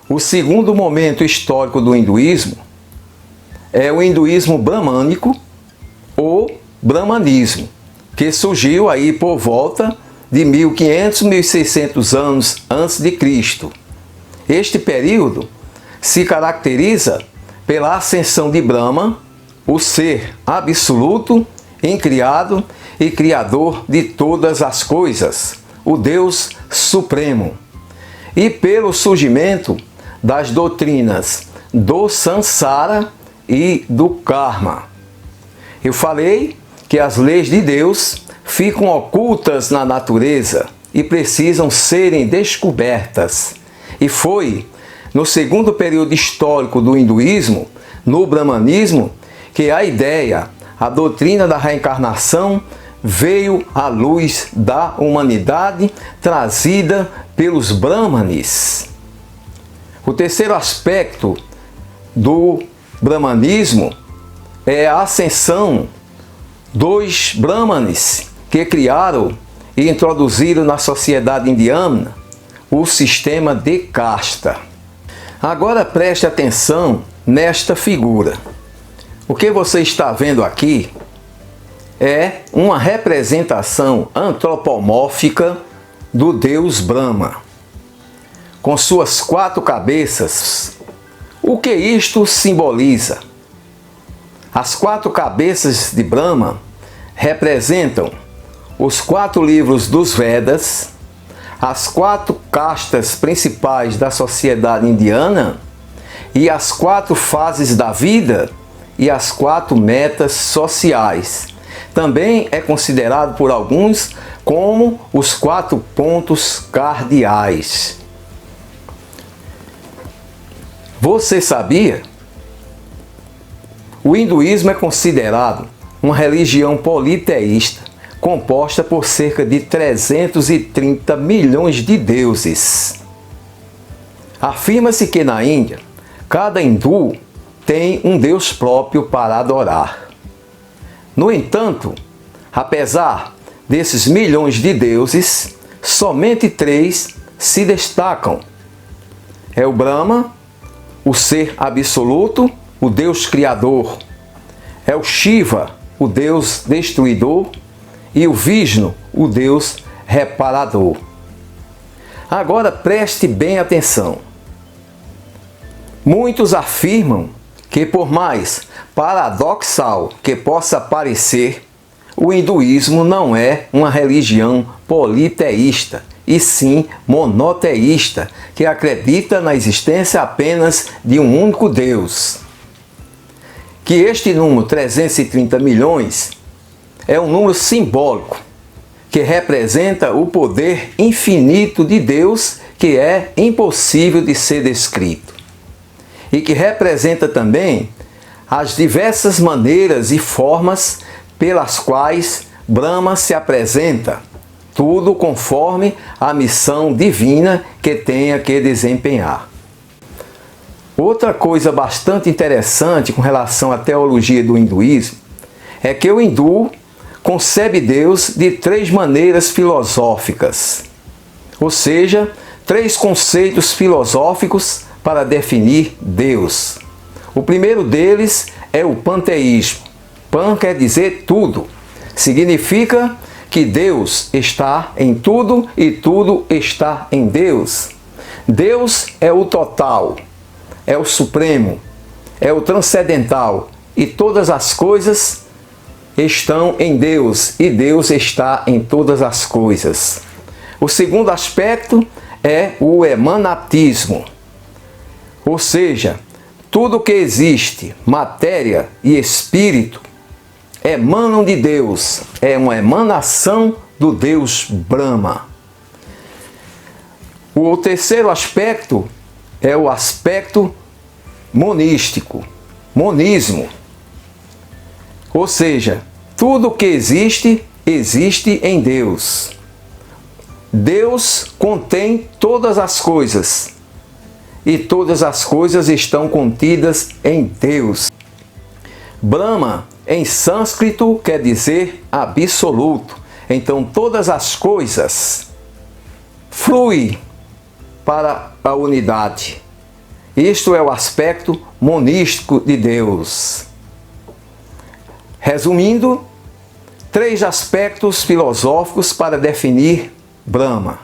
O segundo momento histórico do hinduísmo é o hinduísmo bramânico ou brahmanismo, que surgiu aí por volta de 1500, 1600 anos antes de Cristo. Este período se caracteriza pela ascensão de Brahma, o ser absoluto, incriado e criador de todas as coisas, o Deus Supremo, e pelo surgimento das doutrinas do Sansara e do Karma. Eu falei que as leis de Deus ficam ocultas na natureza e precisam serem descobertas. E foi no segundo período histórico do hinduísmo, no brahmanismo, que a ideia, a doutrina da reencarnação veio à luz da humanidade, trazida pelos brahmanes. O terceiro aspecto do brahmanismo é a ascensão dos brahmanes que criaram e introduziram na sociedade indiana o sistema de casta. Agora preste atenção nesta figura. O que você está vendo aqui é uma representação antropomórfica do deus Brahma, com suas 4 cabeças. O que isto simboliza? As 4 cabeças de Brahma representam os 4 livros dos Vedas, as 4 castas principais da sociedade indiana e as 4 fases da vida e as 4 metas sociais. Também é considerado por alguns como os 4 pontos cardeais. Você sabia? O hinduísmo é considerado uma religião politeísta, composta por cerca de 330 milhões de deuses. Afirma-se que na Índia, cada hindu tem um deus próprio para adorar. No entanto, apesar desses milhões de deuses, somente 3 se destacam. É o Brahma, o ser absoluto, o Deus Criador. É o Shiva, o Deus Destruidor, e o Vishnu, o Deus Reparador. Agora preste bem atenção. Muitos afirmam que, por mais paradoxal que possa parecer, o hinduísmo não é uma religião politeísta, e sim monoteísta, que acredita na existência apenas de um único Deus. Que este número 330 milhões é um número simbólico, que representa o poder infinito de Deus, que é impossível de ser descrito. E que representa também as diversas maneiras e formas pelas quais Brahma se apresenta, tudo conforme a missão divina que tenha que desempenhar. Outra coisa bastante interessante com relação à teologia do hinduísmo é que o hindu concebe Deus de 3 maneiras filosóficas, ou seja, 3 conceitos filosóficos para definir Deus. O primeiro deles é o panteísmo. Pan quer dizer tudo. Significa que Deus está em tudo e tudo está em Deus. Deus é o total, é o supremo, é o transcendental, e todas as coisas estão em Deus e Deus está em todas as coisas. O segundo aspecto é o emanatismo, ou seja, tudo que existe, matéria e espírito, emanam de Deus, é uma emanação do Deus Brahma. O terceiro aspecto é o aspecto monístico, monismo. Ou seja, tudo que existe, existe em Deus. Deus contém todas as coisas e todas as coisas estão contidas em Deus. Brahma, em sânscrito, quer dizer absoluto. Então, todas as coisas fluem para a unidade. Isto é o aspecto monístico de Deus. Resumindo, 3 aspectos filosóficos para definir Brahma.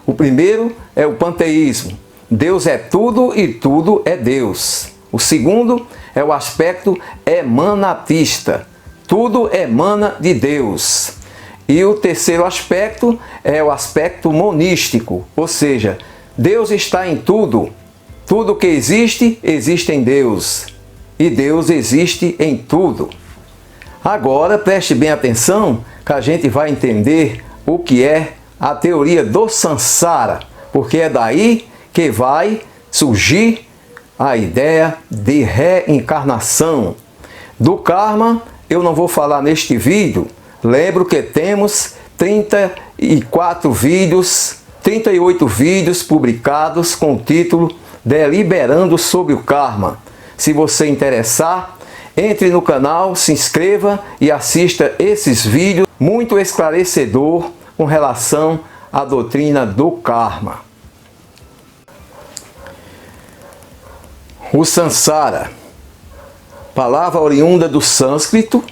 O primeiro é o panteísmo. Deus é tudo e tudo é Deus. O segundo é o aspecto emanatista. Tudo emana de Deus. E o terceiro aspecto é o aspecto monístico, ou seja, Deus está em tudo. Tudo que existe, existe em Deus. E Deus existe em tudo. Agora, preste bem atenção que a gente vai entender o que é a teoria do Sansara, porque é daí que vai surgir a ideia de reencarnação. Do karma, eu não vou falar neste vídeo. Lembro que temos 38 vídeos publicados com o título Deliberando sobre o Karma. Se você interessar, entre no canal, se inscreva e assista esses vídeos muito esclarecedor com relação à doutrina do karma. O Sansara, palavra oriunda do sânscrito,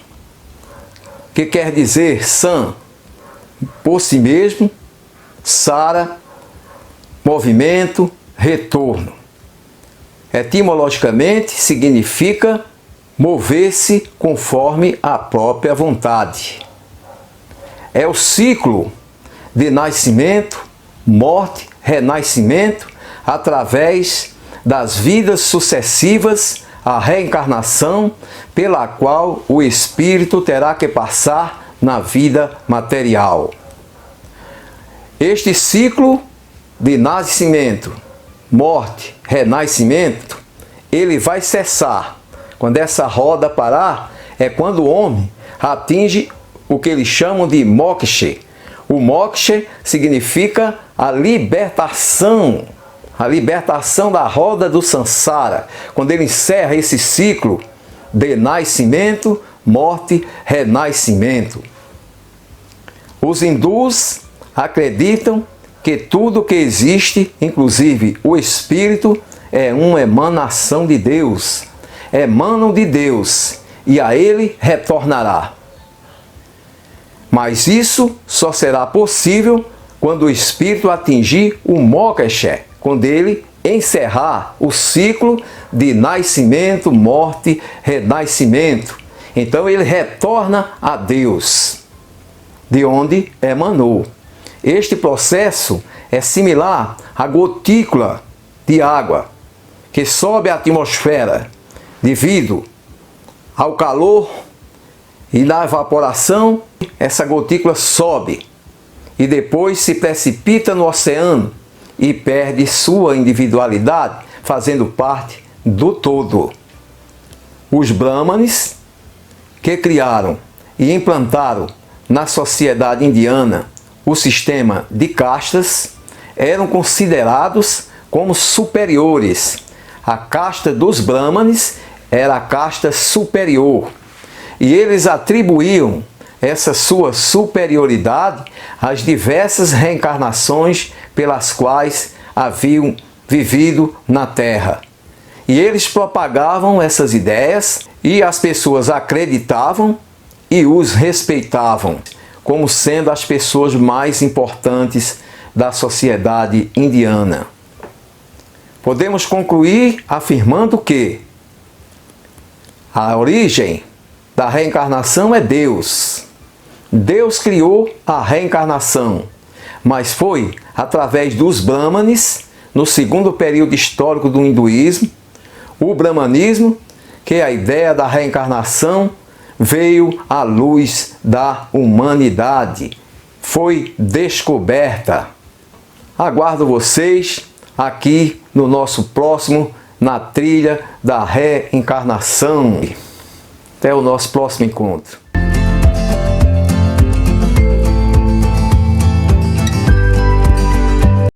que quer dizer san, por si mesmo, sara, movimento, retorno. Etimologicamente significa mover-se conforme a própria vontade. É o ciclo de nascimento, morte, renascimento, através das vidas sucessivas, a reencarnação pela qual o espírito terá que passar na vida material. Este ciclo de nascimento, morte, renascimento, ele vai cessar. Quando essa roda parar, é quando o homem atinge o que eles chamam de moksha. O moksha significa a libertação da roda do Sansara. Quando ele encerra esse ciclo de nascimento, morte, renascimento. Os hindus acreditam que tudo que existe, inclusive o espírito, é uma emanação de Deus. Emanam de Deus e a ele retornará. Mas isso só será possível quando o espírito atingir o moksha, quando ele encerrar o ciclo de nascimento, morte, renascimento. Então ele retorna a Deus, de onde emanou. Este processo é similar à gotícula de água que sobe à atmosfera devido ao calor e na evaporação. Essa gotícula sobe e depois se precipita no oceano e perde sua individualidade, fazendo parte do todo. Os brahmanes que criaram e implantaram na sociedade indiana o sistema de castas eram considerados como superiores. A casta dos brahmanes era a casta superior e eles atribuíam essa sua superioridade às diversas reencarnações pelas quais haviam vivido na Terra. E eles propagavam essas ideias e as pessoas acreditavam e os respeitavam como sendo as pessoas mais importantes da sociedade indiana. Podemos concluir afirmando que a origem da reencarnação é Deus. Deus criou a reencarnação, mas foi através dos brahmanes, no segundo período histórico do hinduísmo, o brahmanismo, que a ideia da reencarnação veio à luz da humanidade, foi descoberta. Aguardo vocês aqui no nosso próximo, na trilha da reencarnação. Até o nosso próximo encontro.